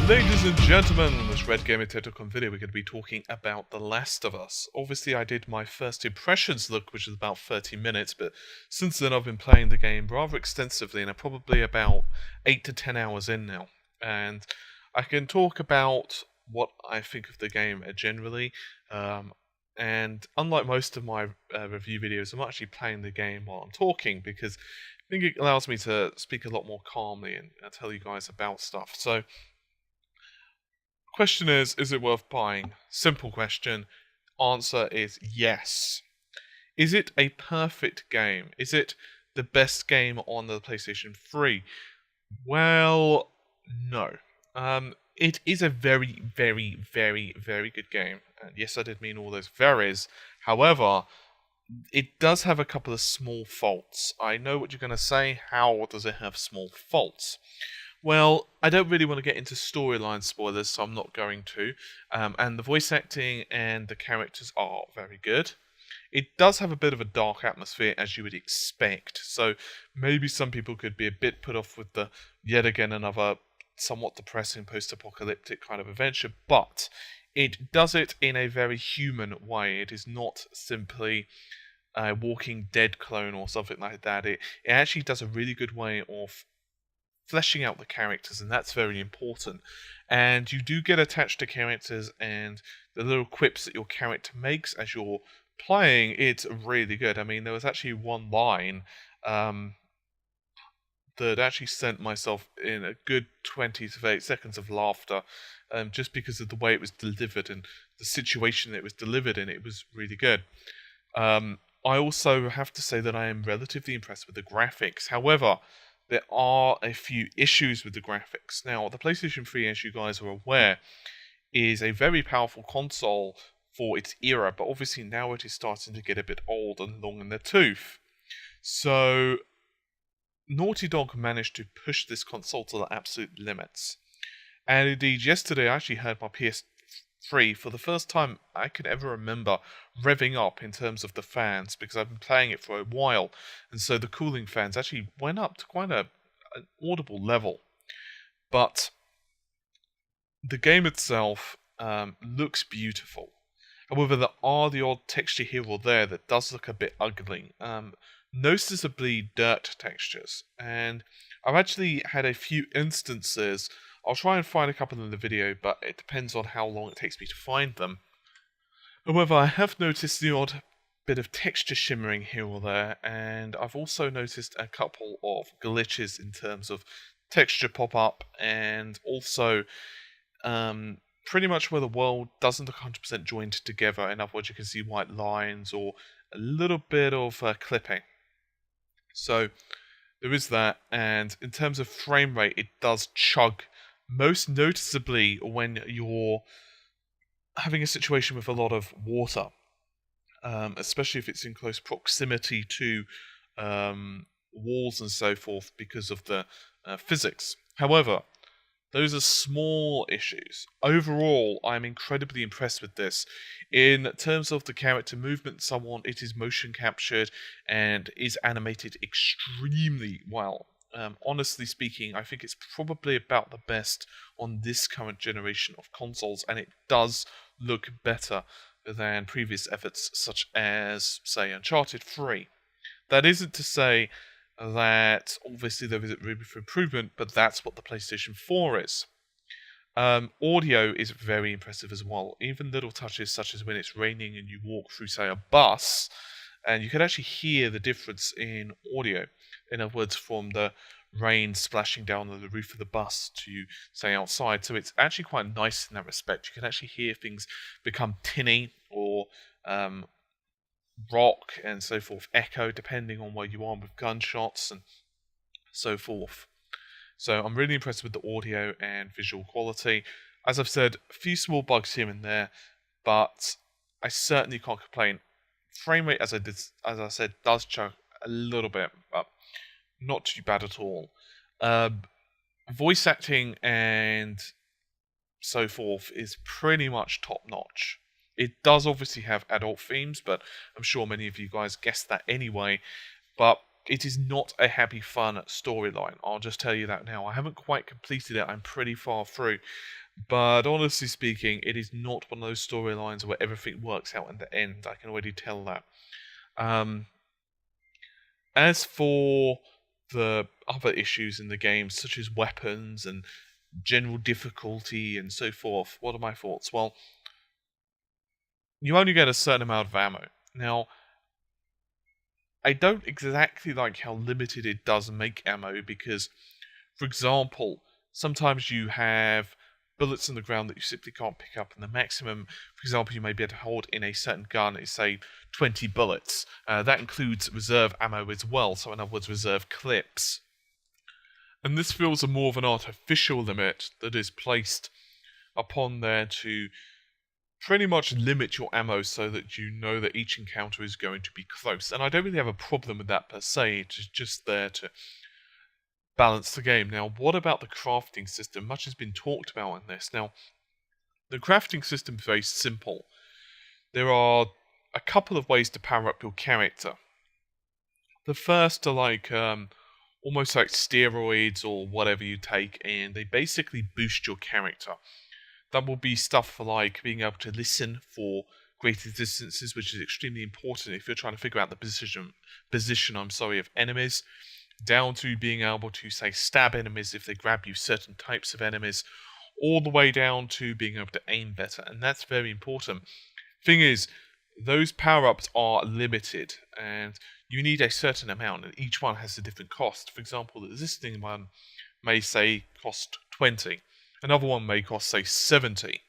Ladies and gentlemen, in this Red Gamer Tentacon video, we're going to be talking about The Last of Us. Obviously, I did my first impressions look, which is about 30 minutes, but since then I've been playing the game rather extensively, and I'm probably about 8 to 10 hours in now. And I can talk about what I think of the game generally, and unlike most of my review videos, I'm actually playing the game while I'm talking, because I think it allows me to speak a lot more calmly and tell you guys about stuff. So, question is it worth buying? Simple question. Answer is yes. Is it a perfect game? Is it the best game on the PlayStation 3? Well, no. It is a very, very, very, very good game. And yes, I did mean all those veries. However, it does have a couple of small faults. I know what you're going to say. How does it have small faults? Well, I don't really want to get into storyline spoilers, so I'm not going to. And the voice acting and the characters are very good. It does have a bit of a dark atmosphere, as you would expect, so maybe some people could be a bit put off with the yet again another somewhat depressing post-apocalyptic kind of adventure, but it does it in a very human way. It is not simply a Walking Dead clone or something like that. It actually does a really good way of fleshing out the characters, and that's very important. And you do get attached to characters, and the little quips that your character makes as you're playing, it's really good. I mean, there was actually one line that actually sent myself in a good 20 to 30 seconds of laughter, just because of the way it was delivered and the situation that it was delivered in. It was really good. I also have to say that I am relatively impressed with the graphics. However, there are a few issues with the graphics. Now, the PlayStation 3, as you guys are aware, is a very powerful console for its era, but obviously now it is starting to get a bit old and long in the tooth. So, Naughty Dog managed to push this console to the absolute limits. And indeed, yesterday I actually heard my PS3 for the first time I could ever remember revving up in terms of the fans, because I've been playing it for a while, and so the cooling fans actually went up to quite an audible level. But the game itself looks beautiful. However, there are the odd texture here or there that does look a bit ugly. Noticeably dirt textures, and I've actually had a few instances. I'll try and find a couple in the video, but it depends on how long it takes me to find them. However, I have noticed the odd bit of texture shimmering here or there, and I've also noticed a couple of glitches in terms of texture pop-up, and also pretty much where the world doesn't look 100% joined together. In other words, you can see white lines or a little bit of clipping. So there is that, and in terms of frame rate, it does chug, most noticeably when you're having a situation with a lot of water, especially if it's in close proximity to walls and so forth, because of the physics. However, those are small issues. Overall, I'm incredibly impressed with this. In terms of the character movement and so on, it is motion captured and is animated extremely well. Honestly speaking, I think it's probably about the best on this current generation of consoles, and it does look better than previous efforts such as, say, Uncharted 3. That isn't to say that obviously there isn't room for improvement, but that's what the PlayStation 4 is. Audio is very impressive as well. Even little touches such as when it's raining and you walk through, say, a bus, and you can actually hear the difference in audio. In other words, from the rain splashing down on the roof of the bus to, say, outside. So it's actually quite nice in that respect. You can actually hear things become tinny or rock and so forth, echo, depending on where you are with gunshots and so forth. So I'm really impressed with the audio and visual quality. As I've said, a few small bugs here and there, but I certainly can't complain. Frame rate, as I said, does chug a little bit, but not too bad at all. Voice acting and so forth is pretty much top notch. It does obviously have adult themes, but I'm sure many of you guys guessed that anyway. But it is not a happy, fun storyline. I'll just tell you that now. I haven't quite completed it. I'm pretty far through. But honestly speaking, it is not one of those storylines where everything works out in the end. I can already tell that. As for the other issues in the game, such as weapons and general difficulty and so forth, what are my thoughts? Well, you only get a certain amount of ammo. Now, I don't exactly like how limited it does make ammo because, for example, sometimes you have bullets in the ground that you simply can't pick up, and the maximum, for example, you may be able to hold in a certain gun is, say, 20 bullets. That includes reserve ammo as well, so in other words, reserve clips. And this feels a more of an artificial limit that is placed upon there to pretty much limit your ammo so that you know that each encounter is going to be close. And I don't really have a problem with that per se, it's just there to balance the game. Now, what about the crafting system? Much has been talked about in this. Now, the crafting system is very simple. There are a couple of ways to power up your character. The first are like almost like steroids or whatever you take, and they basically boost your character. That will be stuff for like being able to listen for greater distances, which is extremely important if you're trying to figure out the position of enemies, down to being able to, say, stab enemies if they grab you, certain types of enemies, all the way down to being able to aim better, and that's very important. Thing is, those power-ups are limited, and you need a certain amount, and each one has a different cost. For example, the existing one may, say, cost 20. Another one may cost, say, 70.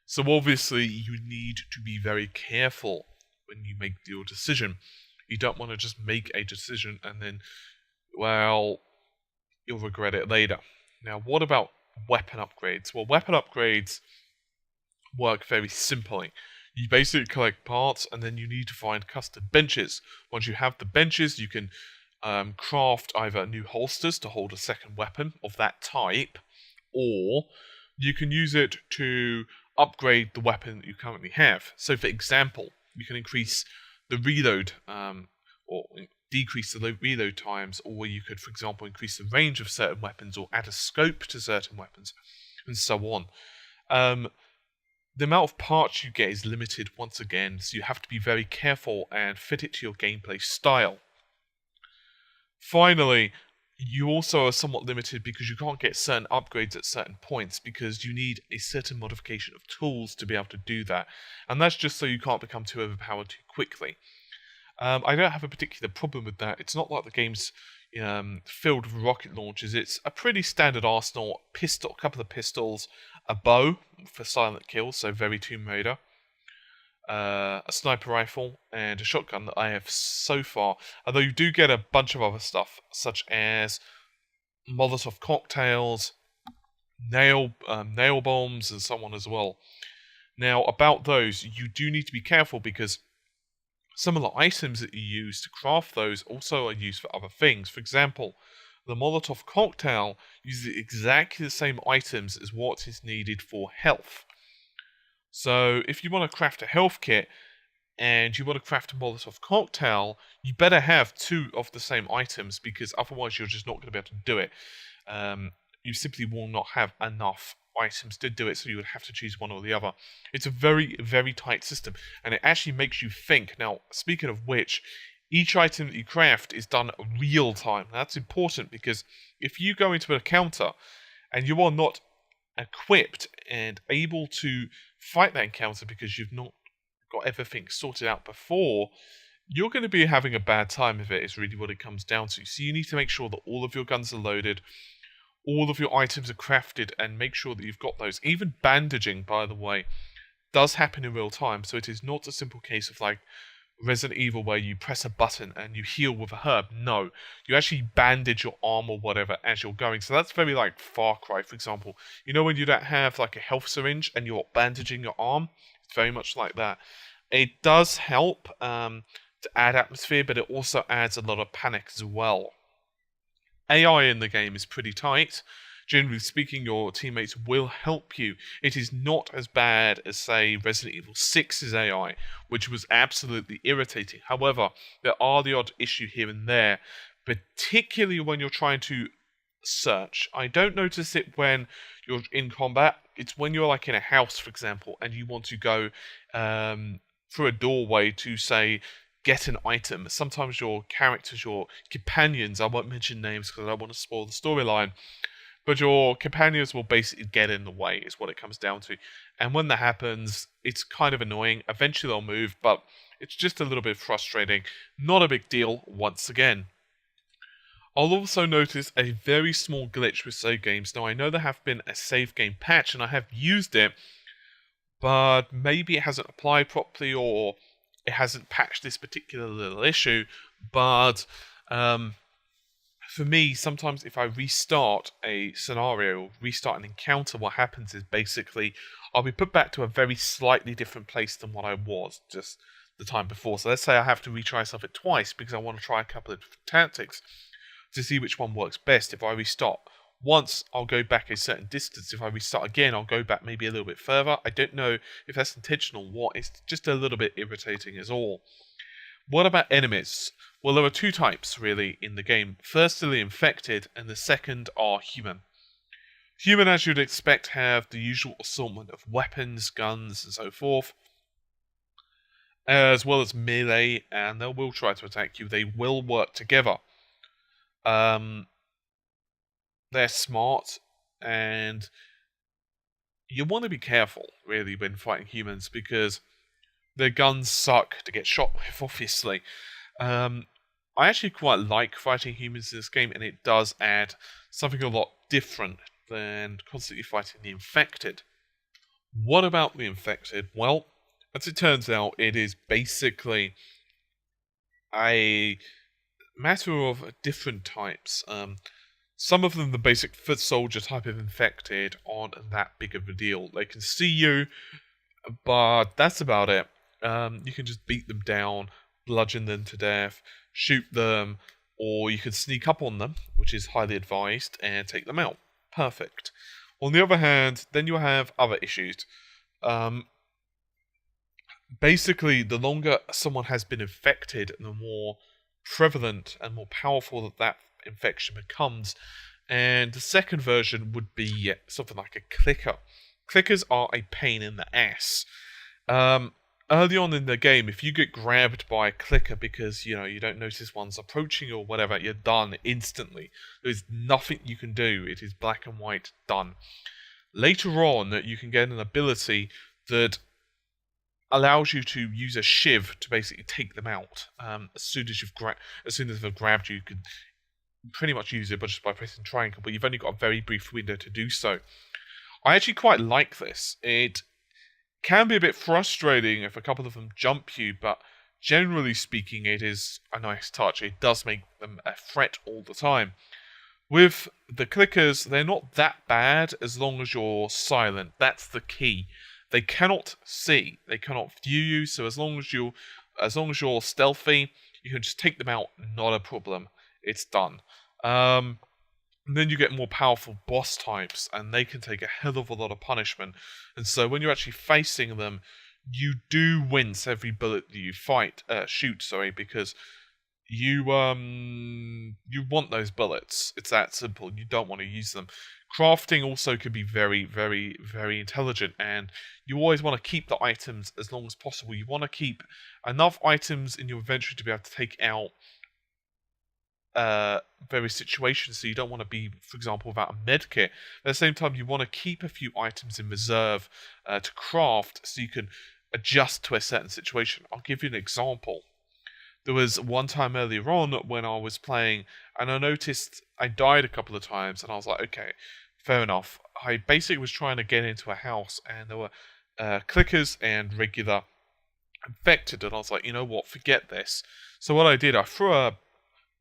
So obviously, you need to be very careful when you make your decision. You don't want to just make a decision and then, well, you'll regret it later. Now, what about weapon upgrades? Well, weapon upgrades work very simply. You basically collect parts, and then you need to find custom benches. Once you have the benches, you can craft either new holsters to hold a second weapon of that type, or you can use it to upgrade the weapon that you currently have. So, for example, you can increase the reload, or decrease the reload times, or you could, for example, increase the range of certain weapons, or add a scope to certain weapons, and so on. The amount of parts you get is limited once again, so you have to be very careful and fit it to your gameplay style. Finally, you also are somewhat limited because you can't get certain upgrades at certain points because you need a certain modification of tools to be able to do that. And that's just so you can't become too overpowered too quickly. I don't have a particular problem with that. It's not like the game's filled with rocket launchers. It's a pretty standard arsenal, a couple of pistols, a bow for silent kills, so very Tomb Raider, a sniper rifle, and a shotgun that I have so far. Although you do get a bunch of other stuff, such as Molotov cocktails, nail bombs, and so on as well. Now, about those, you do need to be careful because some of the items that you use to craft those also are used for other things. For example, the Molotov cocktail uses exactly the same items as what is needed for health. So if you want to craft a health kit and you want to craft a Molotov cocktail, you better have two of the same items because otherwise you're just not going to be able to do it. You simply will not have enough items to do it, so you would have to choose one or the other. It's a very, very tight system, and it actually makes you think. Now, speaking of which, each item that you craft is done real time. That's important because if you go into an encounter and you are not equipped and able to fight that encounter because you've not got everything sorted out before, you're going to be having a bad time of it, is really what it comes down to. So you need to make sure that all of your guns are loaded, all of your items are crafted, and make sure that you've got those. Even bandaging, by the way, does happen in real time, so it is not a simple case of like Resident Evil where you press a button and you heal with a herb. No, you actually bandage your arm or whatever as you're going. So that's very like Far Cry, for example. You know when you don't have like a health syringe and you're bandaging your arm? It's very much like that. It does help to add atmosphere, but it also adds a lot of panic as well. AI in the game is pretty tight. generally speaking, your teammates will help you. It is not as bad as, say, Resident Evil 6's AI, which was absolutely irritating. However, there are the odd issue here and there, particularly when you're trying to search. I don't notice it when you're in combat. It's when you're like in a house, for example, and you want to go through a doorway to, say, get an item. Sometimes your characters, your companions, I won't mention names because I don't want to spoil the storyline, but your companions will basically get in the way, is what it comes down to. And when that happens, it's kind of annoying. Eventually they'll move, but it's just a little bit frustrating. Not a big deal, once again. I'll also notice a very small glitch with save games. Now, I know there have been a save game patch, and I have used it, but maybe it hasn't applied properly, or it hasn't patched this particular little issue. But for me, sometimes if I restart a scenario, restart an encounter, what happens is basically I'll be put back to a very slightly different place than what I was just the time before. So let's say I have to retry something twice because I want to try a couple of different tactics to see which one works best. If I restart once, I'll go back a certain distance. If I restart again, I'll go back maybe a little bit further. I don't know if that's intentional or what. It's just a little bit irritating is all. What about enemies? Well, there are two types, really, in the game. First are the infected, and the second are human. Human, as you'd expect, have the usual assortment of weapons, guns, and so forth, as well as melee, and they will try to attack you. They will work together. They're smart, and you want to be careful, really, when fighting humans, because their guns suck to get shot with, obviously. I actually quite like fighting humans in this game, and it does add something a lot different than constantly fighting the infected. What about the infected? Well, as it turns out, it is basically a matter of different types. Some of them, the basic foot soldier type of infected, aren't that big of a deal. They can see you, but that's about it. You can just beat them down, bludgeon them to death, shoot them, or you can sneak up on them, which is highly advised, and take them out. Perfect. On the other hand, then you have other issues. Basically, the longer someone has been infected, the more prevalent and more powerful that infection becomes. And the second version would be something like a clicker. Clickers are a pain in the ass. Early on in the game, if you get grabbed by a clicker because you don't notice one's approaching or whatever, you're done instantly. There's nothing you can do. It is black and white, done. Later on, you can get an ability that allows you to use a shiv to basically take them out. As soon as they've grabbed you, you can pretty much use it, but just by pressing triangle. But you've only got a very brief window to do so. I actually quite like this. It can be a bit frustrating if a couple of them jump you, but generally speaking, it is a nice touch. It does make them a threat all the time. With the clickers, they're not that bad as long as you're silent. That's the key. They cannot see, they cannot view you, so as long as you're stealthy, you can just take them out, not a problem. It's done. And then you get more powerful boss types, and they can take a hell of a lot of punishment. And so when you're actually facing them, you do wince every bullet that you shoot, because you want those bullets. It's that simple. You don't want to use them. Crafting also can be very, very, very intelligent, and you always want to keep the items as long as possible. You want to keep enough items in your inventory to be able to take out various situations, so you don't want to be, for example, without a medkit. At the same time, you want to keep a few items in reserve to craft, so you can adjust to a certain situation. I'll give you an example. There was one time earlier on when I was playing, and I noticed I died a couple of times, and I was like, okay, fair enough. I basically was trying to get into a house, and there were clickers and regular infected, and I was like, you know what, forget this. So what I did, I threw a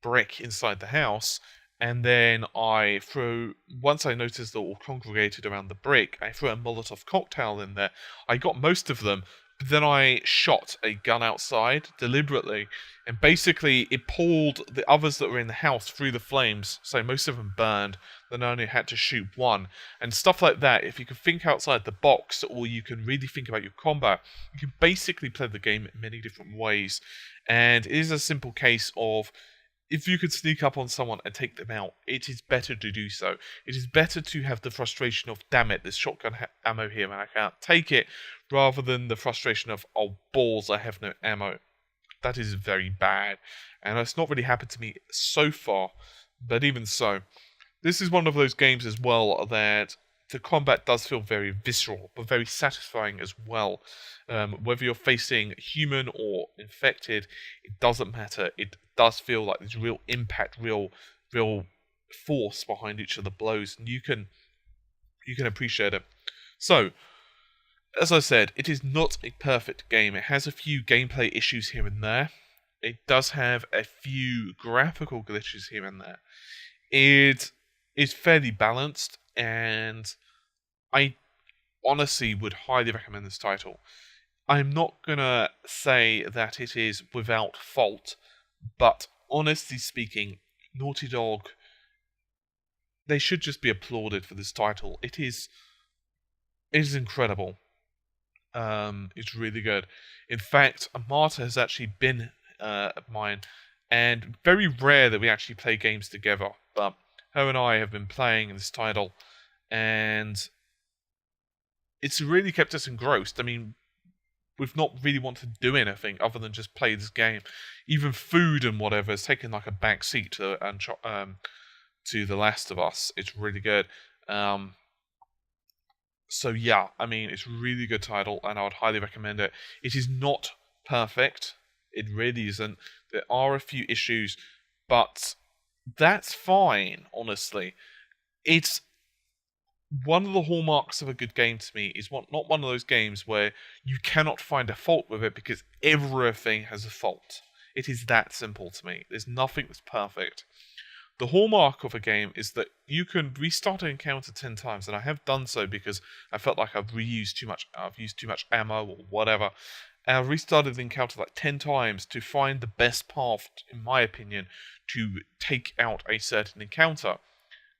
brick inside the house, and then once I noticed they all congregated around the brick, I threw a Molotov cocktail in there. I got most of them, But then I shot a gun outside deliberately, and basically it pulled the others that were in the house through the flames, so most of them burned. Then I only had to shoot one, and stuff like that. If you can think outside the box, or you can really think about your combat, you can basically play the game in many different ways. And it is a simple case of, if you could sneak up on someone and take them out, it is better to do so. It is better to have the frustration of, damn it, there's shotgun ammo here and I can't take it, rather than the frustration of, oh balls, I have no ammo. That is very bad. And it's not really happened to me so far, but even so, this is one of those games as well that the combat does feel very visceral, but very satisfying as well. Whether you're facing human or infected, it doesn't matter. It does feel like there's real impact, real force behind each of the blows, and you can appreciate it. So, as I said, it is not a perfect game. It has a few gameplay issues here and there. It does have a few graphical glitches here and there. It is fairly balanced, and I honestly would highly recommend this title. I'm not gonna say that it is without fault, but honestly speaking, Naughty Dog, they should just be applauded for this title. It is incredible. It's really good. In fact, Marta has actually been mine, and very rare that we actually play games together, but her and I have been playing this title, and it's really kept us engrossed. I mean, we've not really wanted to do anything other than just play this game. Even food and whatever has taken like a back seat to The Last of Us. It's really good. So yeah, I mean, it's a really good title, and I would highly recommend it. It is not perfect. It really isn't. There are a few issues, but that's fine, honestly. It's one of the hallmarks of a good game to me is not one of those games where you cannot find a fault with it because everything has a fault. It is that simple to me. There's nothing that's perfect. The hallmark of a game is that you can restart an encounter 10 times, and I have done so because I felt like I've used too much ammo or whatever. And I've restarted the encounter like 10 times to find the best path, in my opinion, to take out a certain encounter.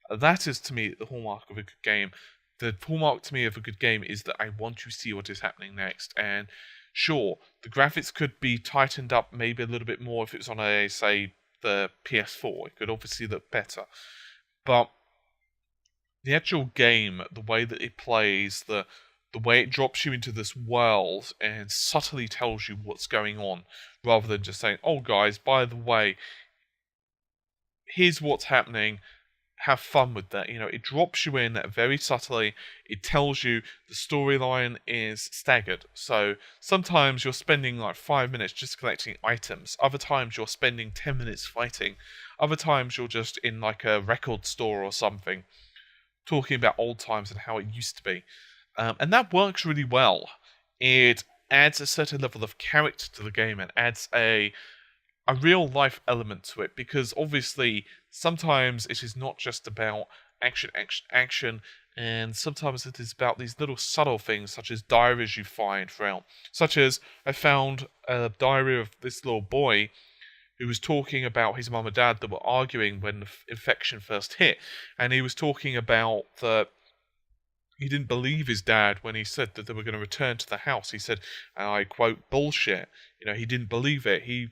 That is, to me, the hallmark of a good game. The hallmark to me of a good game is that I want to see what is happening next. And sure, the graphics could be tightened up maybe a little bit more if it's on say, the PS4. It could obviously look better. But the actual game, the way that it plays, the way it drops you into this world and subtly tells you what's going on, rather than just saying, oh guys, by the way, here's what's happening, have fun with that. You know, it drops you in very subtly. It tells you the storyline is staggered. So sometimes you're spending like 5 minutes just collecting items. Other times you're spending 10 minutes fighting. Other times you're just in like a record store or something, talking about old times and how it used to be. And that works really well. It adds a certain level of character to the game and adds a real life element to it, because obviously sometimes it is not just about action, and sometimes it is about these little subtle things, such as diaries you find throughout. Such as, I found a diary of this little boy who was talking about his mum and dad that were arguing when the infection first hit, and he was talking about that he didn't believe his dad when he said that they were going to return to the house. He said, and I quote, bullshit. You know, he didn't believe it. He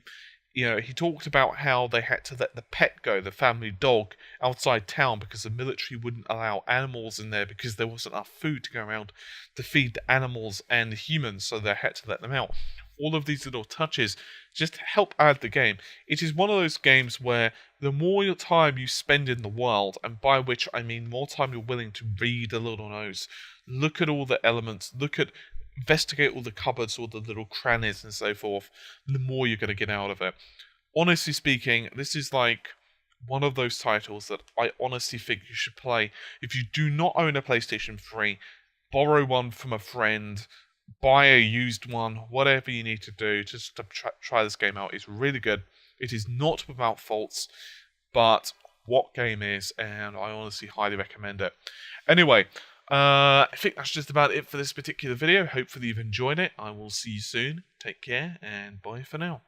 talked about how they had to let the pet go, the family dog, outside town because the military wouldn't allow animals in there because there wasn't enough food to go around to feed the animals and the humans, so they had to let them out. All of these little touches just help add the game. It is one of those games where the more time you spend in the world, and by which I mean more time you're willing to read the little notes, look at all the elements, investigate all the cupboards, all the little crannies and so forth, the more you're going to get out of it. Honestly speaking, this is like one of those titles that I honestly think you should play. If you do not own a PlayStation 3, borrow one from a friend, buy a used one, whatever you need to do just to try this game out. It's really good. It is not without faults, but what game is, and I honestly highly recommend it. Anyway, I think that's just about it for this particular video. Hopefully you've enjoyed it. I will see you soon. Take care, and bye for now.